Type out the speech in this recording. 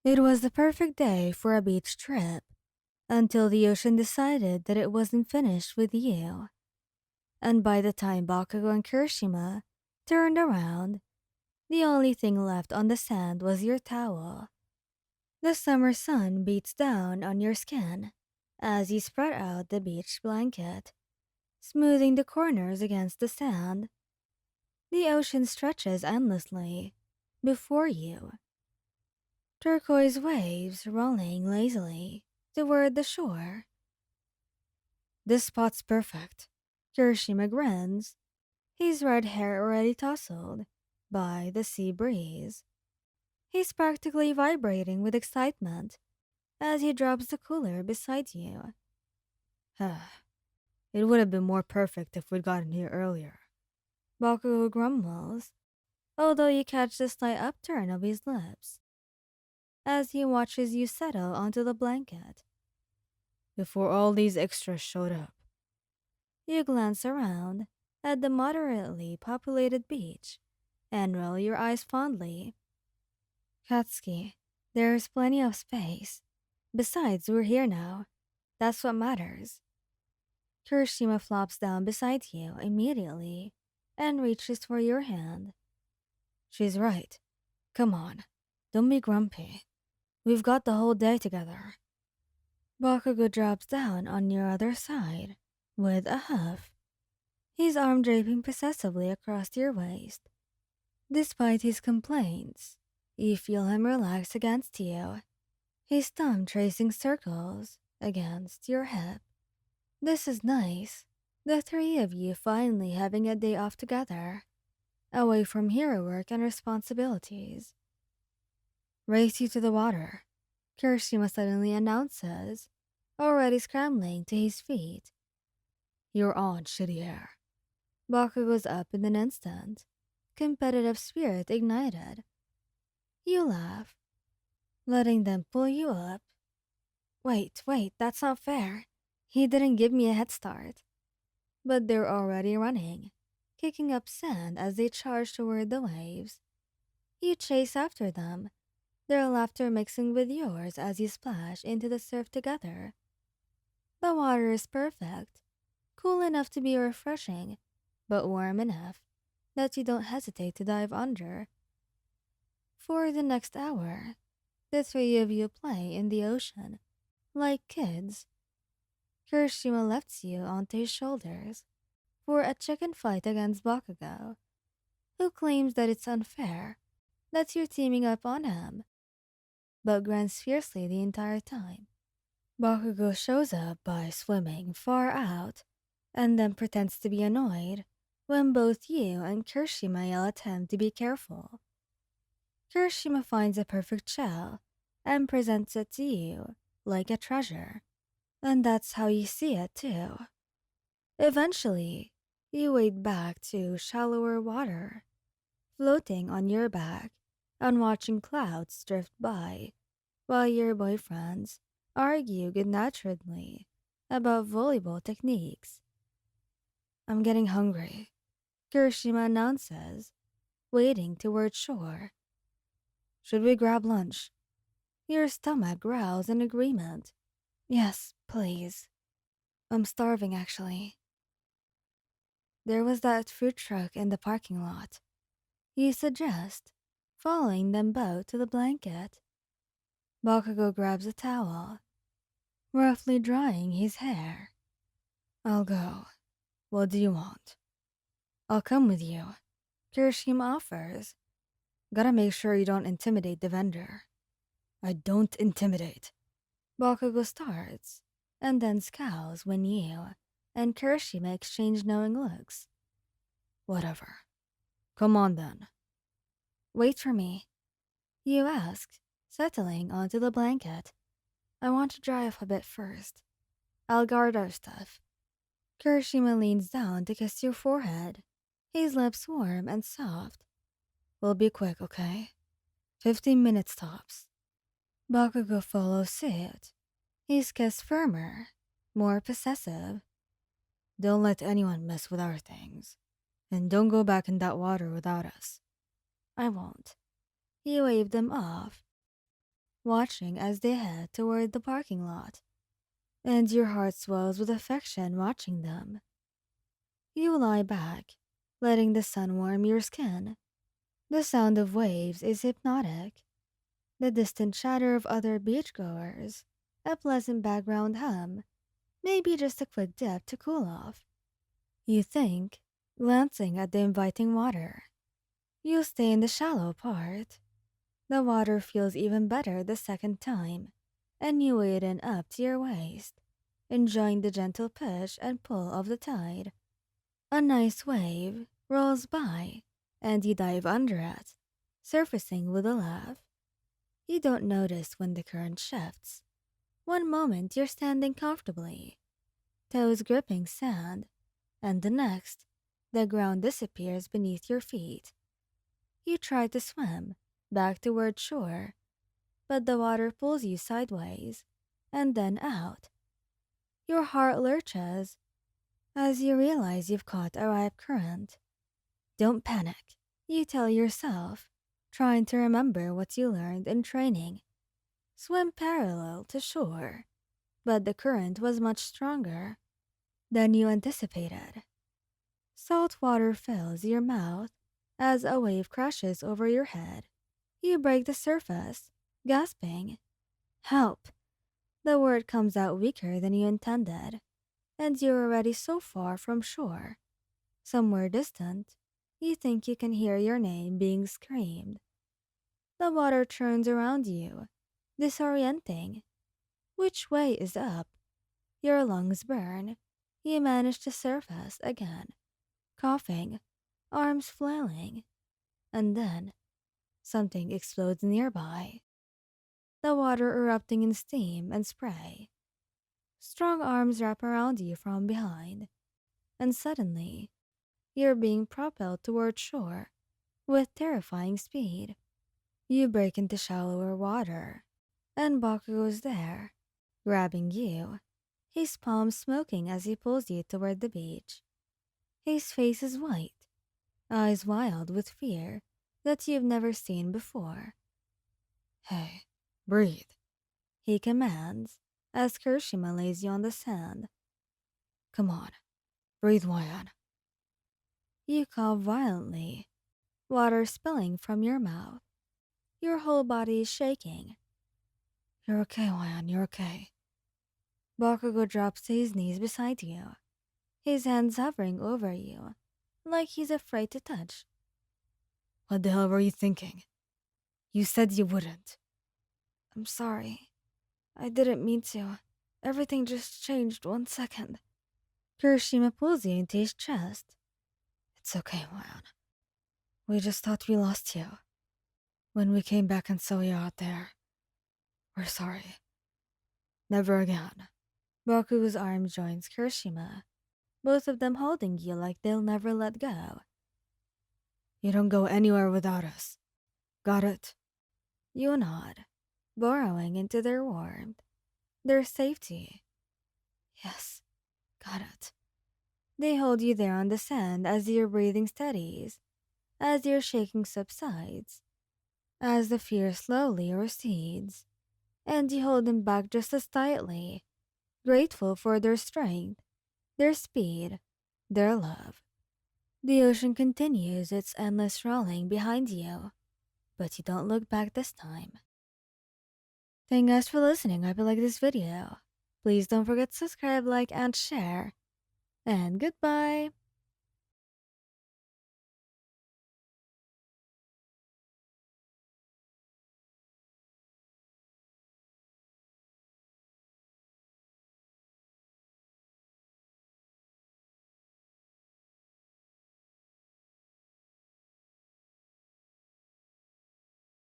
It was the perfect day for a beach trip, until the ocean decided that it wasn't finished with you. And by the time Bakugou and Kirishima turned around, the only thing left on the sand was your towel. The summer sun beats down on your skin as you spread out the beach blanket, smoothing the corners against the sand. The ocean stretches endlessly before you, turquoise waves rolling lazily toward the shore. This spot's perfect. Kirishima grins, his red hair already tousled by the sea breeze. He's practically vibrating with excitement as he drops the cooler beside you. It would have been more perfect if we'd gotten here earlier. Bakugo grumbles, although you catch the slight upturn of his lips as he watches you settle onto the blanket. Before all these extras showed up. You glance around at the moderately populated beach and roll your eyes fondly. Katsuki, there's plenty of space. Besides, we're here now. That's what matters. Kirishima flops down beside you immediately and reaches for your hand. She's right. Come on, don't be grumpy. We've got the whole day together. Bakugo drops down on your other side with a huff, his arm draping possessively across your waist. Despite his complaints, you feel him relax against you, his thumb tracing circles against your hip. This is nice, the three of you finally having a day off together, away from hero work and responsibilities. Race you to the water, Kirishima suddenly announces, already scrambling to his feet. You're on, shitty air. Bakugo's up in an instant, competitive spirit ignited. You laugh, letting them pull you up. Wait, that's not fair. He didn't give me a head start. But they're already running, kicking up sand as they charge toward the waves. You chase after them, their laughter mixing with yours as you splash into the surf together. The water is perfect, cool enough to be refreshing, but warm enough that you don't hesitate to dive under. For the next hour, the three of you play in the ocean, like kids. Kirishima lifts you onto his shoulders for a chicken fight against Bakugo, who claims that it's unfair that you're teaming up on him, but grins fiercely the entire time. Bakugo shows up by swimming far out and then pretends to be annoyed when both you and Kirishima yell at him to be careful. Kirishima finds a perfect shell and presents it to you like a treasure, and that's how you see it too. Eventually, you wade back to shallower water, floating on your back and watching clouds drift by while your boyfriends argue good-naturedly about volleyball techniques. I'm getting hungry, Kirishima announces, wading toward shore. Should we grab lunch? Your stomach growls in agreement. Yes, please. I'm starving, actually. There was that food truck in the parking lot. You suggest, following them both to the blanket. Bakugo grabs a towel, roughly drying his hair. I'll go. What do you want? I'll come with you, Kirishima offers. Gotta make sure you don't intimidate the vendor. I don't intimidate. Bakugo starts, and then scowls when you and Kirishima exchange knowing looks. Whatever. Come on then. Wait for me, you ask, settling onto the blanket. I want to dry off a bit first. I'll guard our stuff. Kirishima leans down to kiss your forehead, his lips warm and soft. We'll be quick, okay? 15 minutes tops. Bakugo follows suit, his kiss firmer, more possessive. Don't let anyone mess with our things. And don't go back in that water without us. I won't. He waved them off. watching as they head toward the parking lot, and your heart swells with affection watching them. You lie back, letting the sun warm your skin. The sound of waves is hypnotic. The distant chatter of other beachgoers, a pleasant background hum, maybe just a quick dip to cool off. You think, glancing at the inviting water. You stay in the shallow part. The water feels even better the second time, and you wade in up to your waist, enjoying the gentle push and pull of the tide. A nice wave rolls by, and you dive under it, surfacing with a laugh. You don't notice when the current shifts. One moment you're standing comfortably, toes gripping sand, and the next, the ground disappears beneath your feet. You try to swim back toward shore, but the water pulls you sideways and then out. Your heart lurches as you realize you've caught a ripe current. Don't panic, you tell yourself, trying to remember what you learned in training. Swim parallel to shore, but the current was much stronger than you anticipated. Salt water fills your mouth as a wave crashes over your head. You break the surface, gasping. Help! The word comes out weaker than you intended, and you're already so far from shore. Somewhere distant, you think you can hear your name being screamed. The water churns around you, disorienting. Which way is up? Your lungs burn. You manage to surface again, coughing, arms flailing, and then something explodes nearby. The water erupting in steam and spray. Strong arms wrap around you from behind, and suddenly, you're being propelled toward shore with terrifying speed. You break into shallower water, and Bakugo is there, grabbing you, his palms smoking as he pulls you toward the beach. His face is white, eyes wild with fear that you've never seen before. Hey, breathe, he commands as Kirishima lays you on the sand. Come on, breathe, Wayan. You cough violently, water spilling from your mouth. Your whole body is shaking. You're okay, Wayan, you're okay. Bakugo drops to his knees beside you, his hands hovering over you, like he's afraid to touch. What the hell were you thinking? You said you wouldn't. I'm sorry. I didn't mean to. Everything just changed 1 second. Kirishima pulls you into his chest. It's okay, Wayan. We just thought we lost you. When we came back and saw you out there, we're sorry. Never again. Bakugo's arm joins Kirishima, both of them holding you like they'll never let go. You don't go anywhere without us. Got it? You nod, burrowing into their warmth, their safety. Yes, got it. They hold you there on the sand as your breathing steadies, as your shaking subsides, as the fear slowly recedes, and you hold them back just as tightly, grateful for their strength, their speed, their love. The ocean continues its endless rolling behind you, but you don't look back this time. Thank you guys for listening. I hope you like this video. Please don't forget to subscribe, like, and share. And goodbye!